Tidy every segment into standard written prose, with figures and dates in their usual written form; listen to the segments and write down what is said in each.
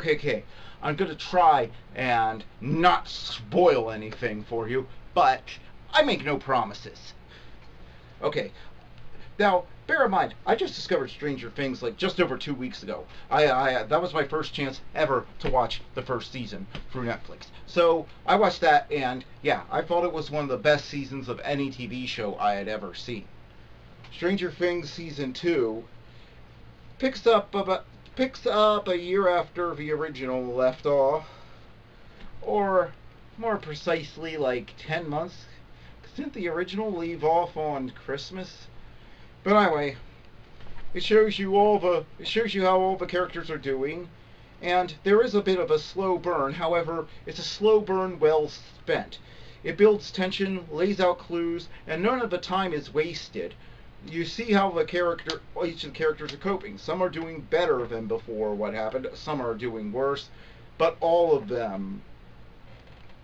Okay. I'm gonna try and not spoil anything for you, but I make no promises. Okay, now bear in mind, I just discovered Stranger Things like just over 2 weeks ago. I that was my first chance ever to watch the first season through Netflix. So I watched that, and yeah, I thought it was one of the best seasons of any TV show I had ever seen. Stranger Things season 2 picks up about picks up a year after the original left off, or more precisely, like 10 months. Didn't the original leave off on Christmas? But anyway, it shows you how all the characters are doing, and there is a bit of a slow burn. However, it's a slow burn well spent. It builds tension, lays out clues, and none of the time is wasted. You see how each of the characters are coping. Some are doing better than before what happened. Some are doing worse, but all of them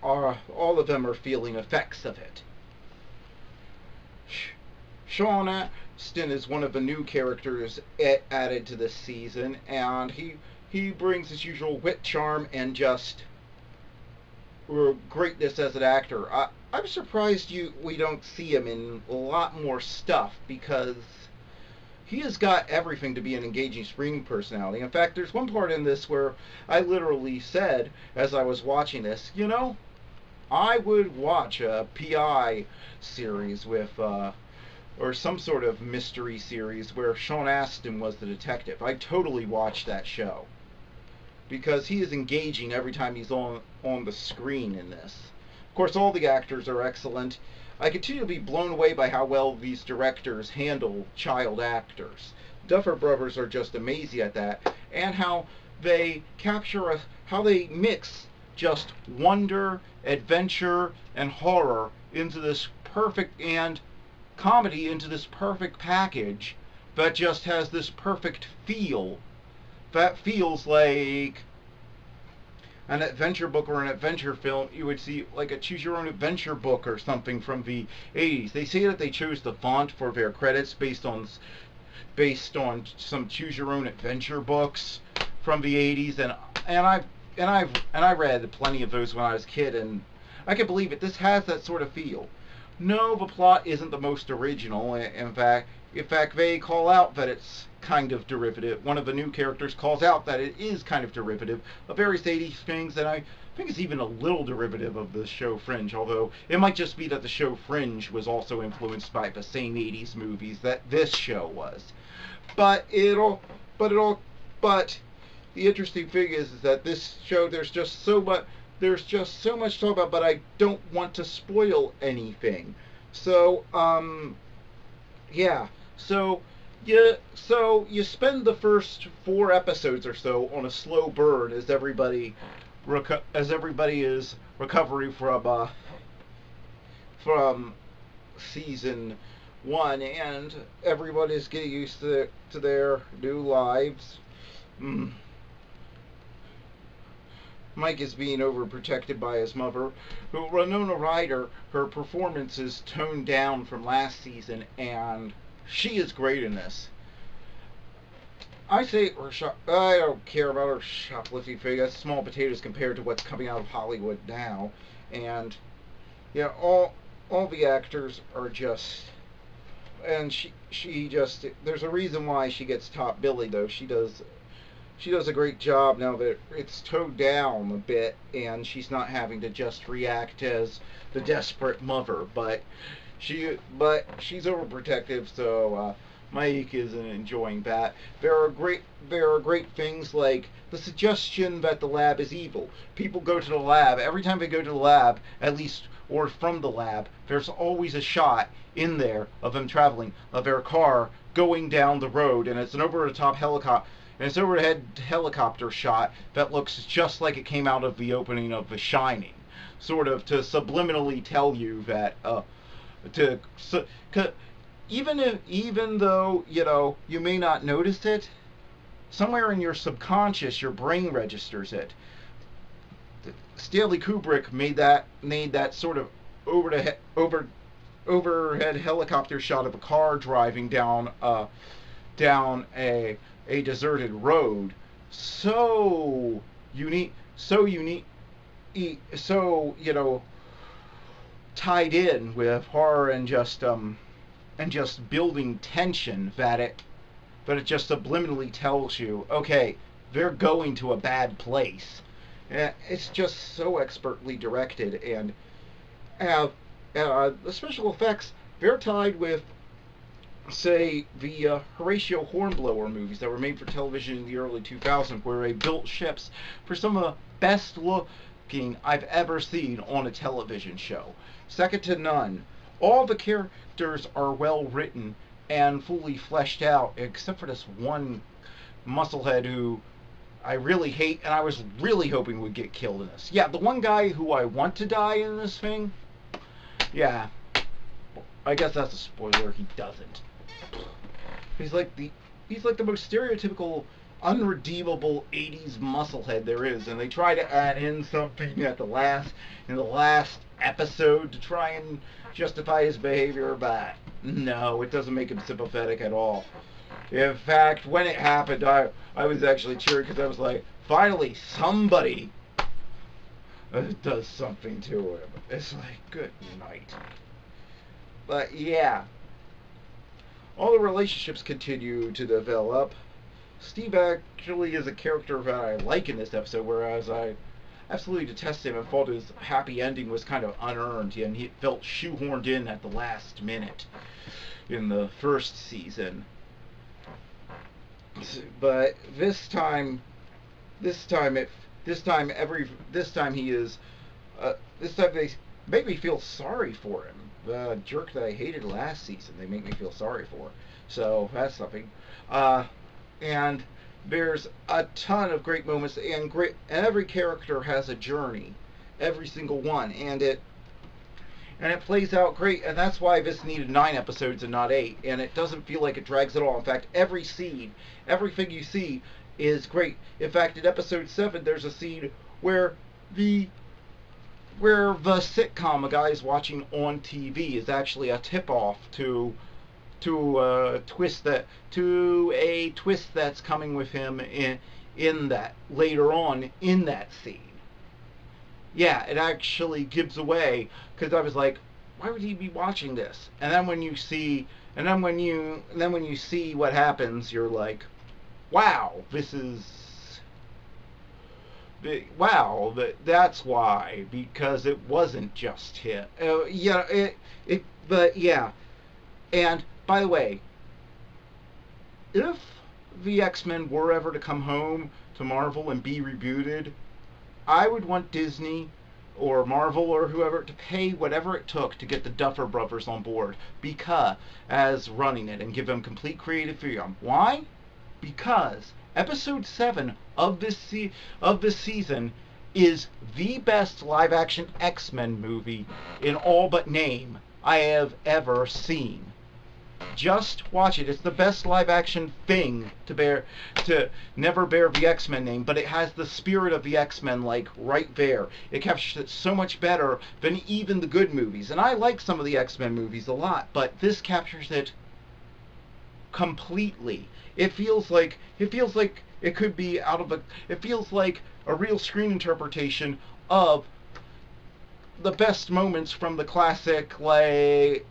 are feeling effects of it. Sean Astin is one of the new characters added to this season, and he brings his usual wit, charm, and just greatness as an actor. I'm surprised we don't see him in a lot more stuff, because he has got everything to be an engaging screen personality. In fact, there's one part in this where I literally said, as I was watching this, I would watch a PI series with, or some sort of mystery series where Sean Astin was the detective. I totally watched that show, because he is engaging every time he's on the screen in this. Of course, all the actors are excellent. I continue to be blown away by how well these directors handle child actors. Duffer Brothers are just amazing at that, and how they how they mix just wonder, adventure, and horror into this perfect, and comedy into this perfect package that just has this perfect feel that feels like an adventure book or an adventure film you would see, like a choose your own adventure book or something from the 80s. They say that they chose the font for their credits based on some choose your own adventure books from the 80s, and I read plenty of those when I was a kid, and I can believe it. This has that sort of feel. No, the plot isn't the most original. In fact, they call out that it's kind of derivative. One of the new characters calls out that it is kind of derivative of various 80s things, and I think it's even a little derivative of the show Fringe, although it might just be that the show Fringe was also influenced by the same 80s movies that this show was. But but the interesting thing is that this show, there's just so much to talk about, but I don't want to spoil anything. So, yeah. So you spend the first 4 episodes or so on a slow burn as everybody is recovering from season 1, and everybody's getting used to their new lives. Mm. Mike is being overprotected by his mother. Winona Ryder, her performance is toned down from last season, and she is great in this. I don't care about her shoplifting thing. That's small potatoes compared to what's coming out of Hollywood now. And yeah, all the actors are just, and she just, there's a reason why she gets top billing, though. She does a great job now that it's toned down a bit, and she's not having to just react as the desperate mother. She's overprotective, so Mike isn't enjoying that. There are great things like the suggestion that the lab is evil. People go to the lab. Every time they go to the lab, at least, or from the lab, there's always a shot in there of them traveling, of their car going down the road, and it's an over-the-top helicopter. And it's overhead helicopter shot that looks just like it came out of the opening of The Shining, sort of to subliminally tell you that even though you may not notice it, somewhere in your subconscious your brain registers it. Stanley Kubrick made that sort of overhead helicopter shot of a car driving down a deserted road so unique, so tied in with horror and just building tension that it just subliminally tells you, okay, they're going to a bad place. It's just so expertly directed, and have the special effects. They're tied with, say, the Horatio Hornblower movies that were made for television in the early 2000s, where they built ships for some of the best looking I've ever seen on a television show. Second to none. All the characters are well written and fully fleshed out, except for this one musclehead who I really hate, and I was really hoping would get killed in this. Yeah, the one guy who I want to die in this thing, yeah, I guess that's a spoiler. He doesn't. He's like the most stereotypical, unredeemable '80s musclehead there is, and they try to add in something in the last episode to try and justify his behavior, but no, it doesn't make him sympathetic at all. In fact, when it happened, I was actually cheering because I was like, finally, somebody does something to him. It's like, good night. But yeah, all the relationships continue to develop. Steve actually is a character that I like in this episode, whereas I absolutely detest him and thought his happy ending was kind of unearned, and he felt shoehorned in at the last minute in the first season. But this time this time it this time he is this time they make me feel sorry for him. The jerk that I hated last season, they make me feel sorry for. So that's something. And there's a ton of great moments, and every character has a journey, every single one, and it plays out great, and that's why this needed 9 episodes and not 8, and it doesn't feel like it drags at all. In fact, every scene, everything you see is great. In fact, in episode 7, there's a scene where the sitcom a guy is watching on TV is actually a tip-off to a twist that's coming with him in that later on in that scene. Yeah, it actually gives away, because I was like, why would he be watching this? And then when you see what happens, you're like, wow, that's why, because it wasn't just him. But yeah. And by the way, if the X-Men were ever to come home to Marvel and be rebooted, I would want Disney or Marvel or whoever to pay whatever it took to get the Duffer Brothers on board as running it and give them complete creative freedom. Why? Because episode 7 of this season is the best live-action X-Men movie in all but name I have ever seen. Just watch it. It's the best live-action thing to never bear the X-Men name, but it has the spirit of the X-Men, like, right there. It captures it so much better than even the good movies. And I like some of the X-Men movies a lot, but this captures it completely. It feels like it could be it feels like a real screen interpretation of the best moments from the classic, like,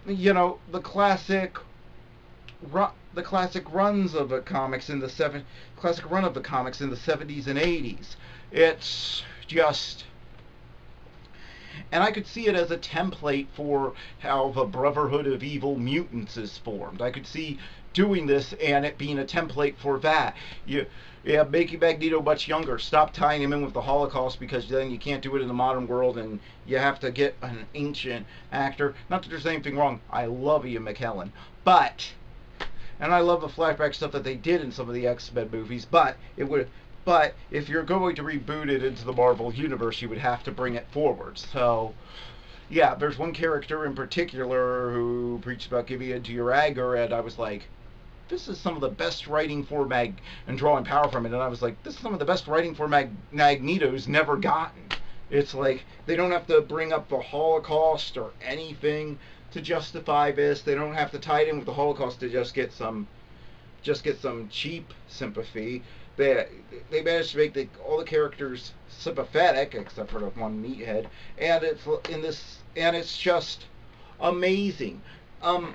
the classic runs of the comics in the classic run of the comics in the 70s and 80s. It's just, and I could see it as a template for how the Brotherhood of Evil Mutants is formed. I could see doing this and it being a template for that. Making Magneto much younger. Stop tying him in with the Holocaust, because then you can't do it in the modern world and you have to get an ancient actor. Not that there's anything wrong. I love Ian McKellen. And I love the flashback stuff that they did in some of the X-Men movies, but if you're going to reboot it into the Marvel Universe, you would have to bring it forward. So, yeah, there's one character in particular who preached about giving in to your anger, and I was like, this is some of the best writing for and drawing power from it. And I was like, this is some of the best writing for Magneto's never gotten. It's like they don't have to bring up the Holocaust or anything to justify this. They don't have to tie it in with the Holocaust to just get some cheap sympathy. They they managed to make all the characters sympathetic except for the one meathead, and it's just amazing. Um,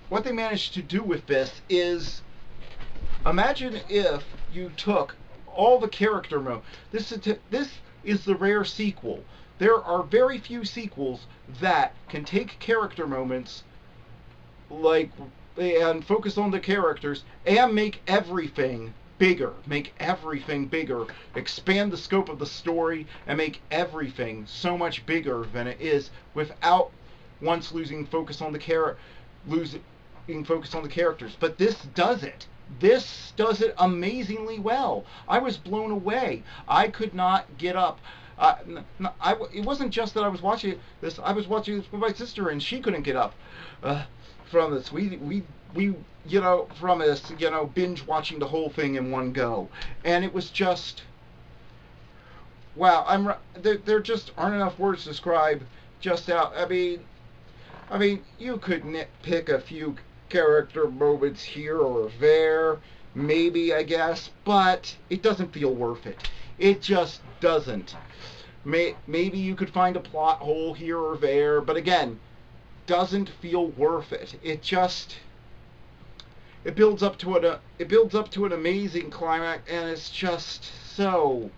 what they managed to do with this is, imagine if you took all the character mode. This is the rare sequel. There are very few sequels that can take character moments like and focus on the characters and make everything bigger, expand the scope of the story and make everything so much bigger than it is without once losing focus on the characters. But this does it. This does it amazingly well. I was blown away. I could not get up. It wasn't just that I was watching this. I was watching this with my sister, and she couldn't get up from this. We from this, binge watching the whole thing in one go, and it was just wow. There just aren't enough words to describe just how. I mean, you could nitpick a few character moments here or there, maybe, I guess, but it doesn't feel worth it. It just doesn't. Maybe you could find a plot hole here or there, but again, doesn't feel worth it. It builds up to an amazing climax, and it's just so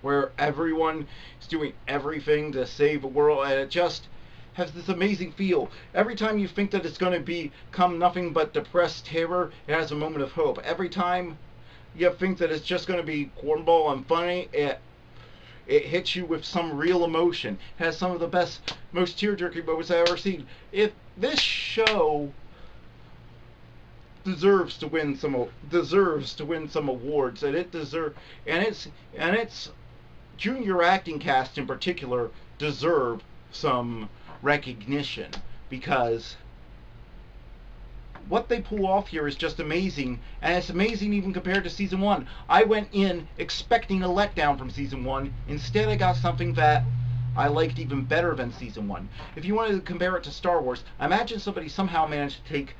where everyone is doing everything to save the world, and it just has this amazing feel. Every time you think that it's going to become nothing but depressed terror, it has a moment of hope. Every time you think that it's just going to be cornball and funny, it hits you with some real emotion. It has some of the best, most tear-jerking moments I've ever seen. If this show deserves to win some awards, and its junior acting cast in particular deserve some recognition, because what they pull off here is just amazing, and it's amazing even compared to season 1. I went in expecting a letdown from season 1. Instead, I got something that I liked even better than season 1. If you wanted to compare it to Star Wars, imagine somebody somehow managed to take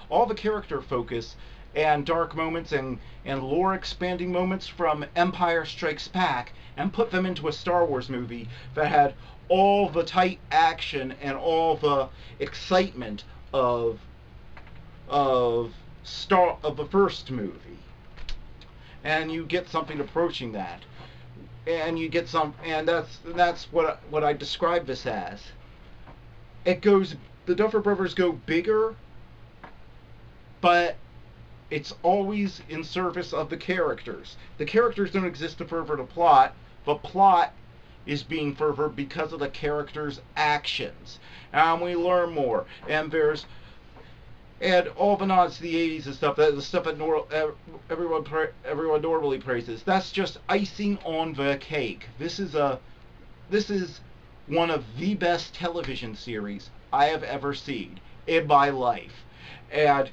all the character focus and dark moments and lore expanding moments from Empire Strikes Back and put them into a Star Wars movie that had all the tight action and all the excitement of the first movie, and you get something approaching that, and that's what I describe this as. The Duffer Brothers go bigger, but it's always in service of the characters. The characters don't exist to further the plot. The plot is being furthered because of the characters' actions. And we learn more. And all the nods to the 80s and stuff, the stuff that everyone normally praises. That's just icing on the cake. This is one of the best television series I have ever seen in my life. And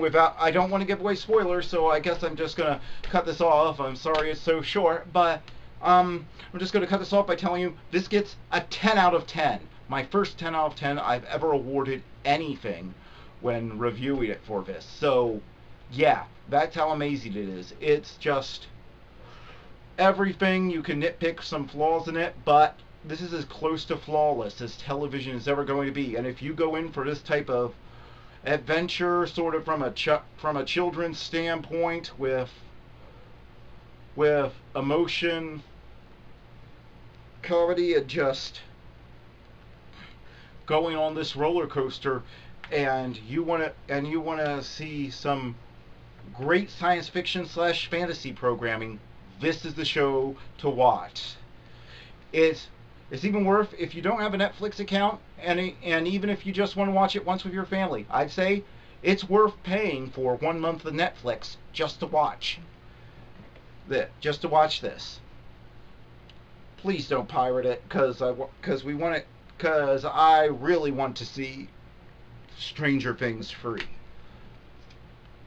without, I don't want to give away spoilers, so I guess I'm just gonna cut this off. I'm sorry it's so short, but I'm just gonna cut this off by telling you this gets a 10 out of 10. My first 10 out of 10 I've ever awarded anything when reviewing it for this. So yeah, that's how amazing it is. It's just everything. You can nitpick some flaws in it, but this is as close to flawless as television is ever going to be. And if you go in for this type of adventure, sort of from a children's standpoint, with emotion, comedy, and just going on this roller coaster, and you want to see some great science fiction / fantasy programming, this is the show to watch. It's even worth if you don't have a Netflix account, and even if you just want to watch it once with your family. I'd say it's worth paying for 1 month of Netflix just to watch this. Please don't pirate it, because I really want to see Stranger Things free.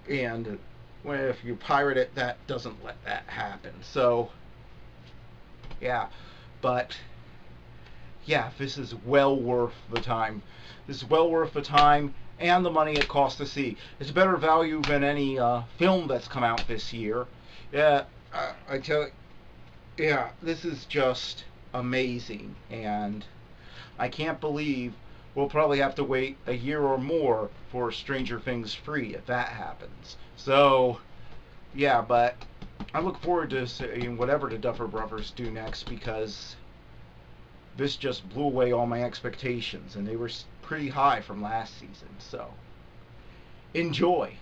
And if you pirate it, that doesn't let that happen. So, yeah. But, yeah, this is well worth the time. This is well worth the time and the money it costs to see. It's a better value than any film that's come out this year. Yeah, I tell you, yeah, this is just amazing. And I can't believe we'll probably have to wait a year or more for Stranger Things free if that happens. So, yeah, but I look forward to seeing whatever the Duffer Brothers do next, because this just blew away all my expectations, and they were pretty high from last season. So, enjoy.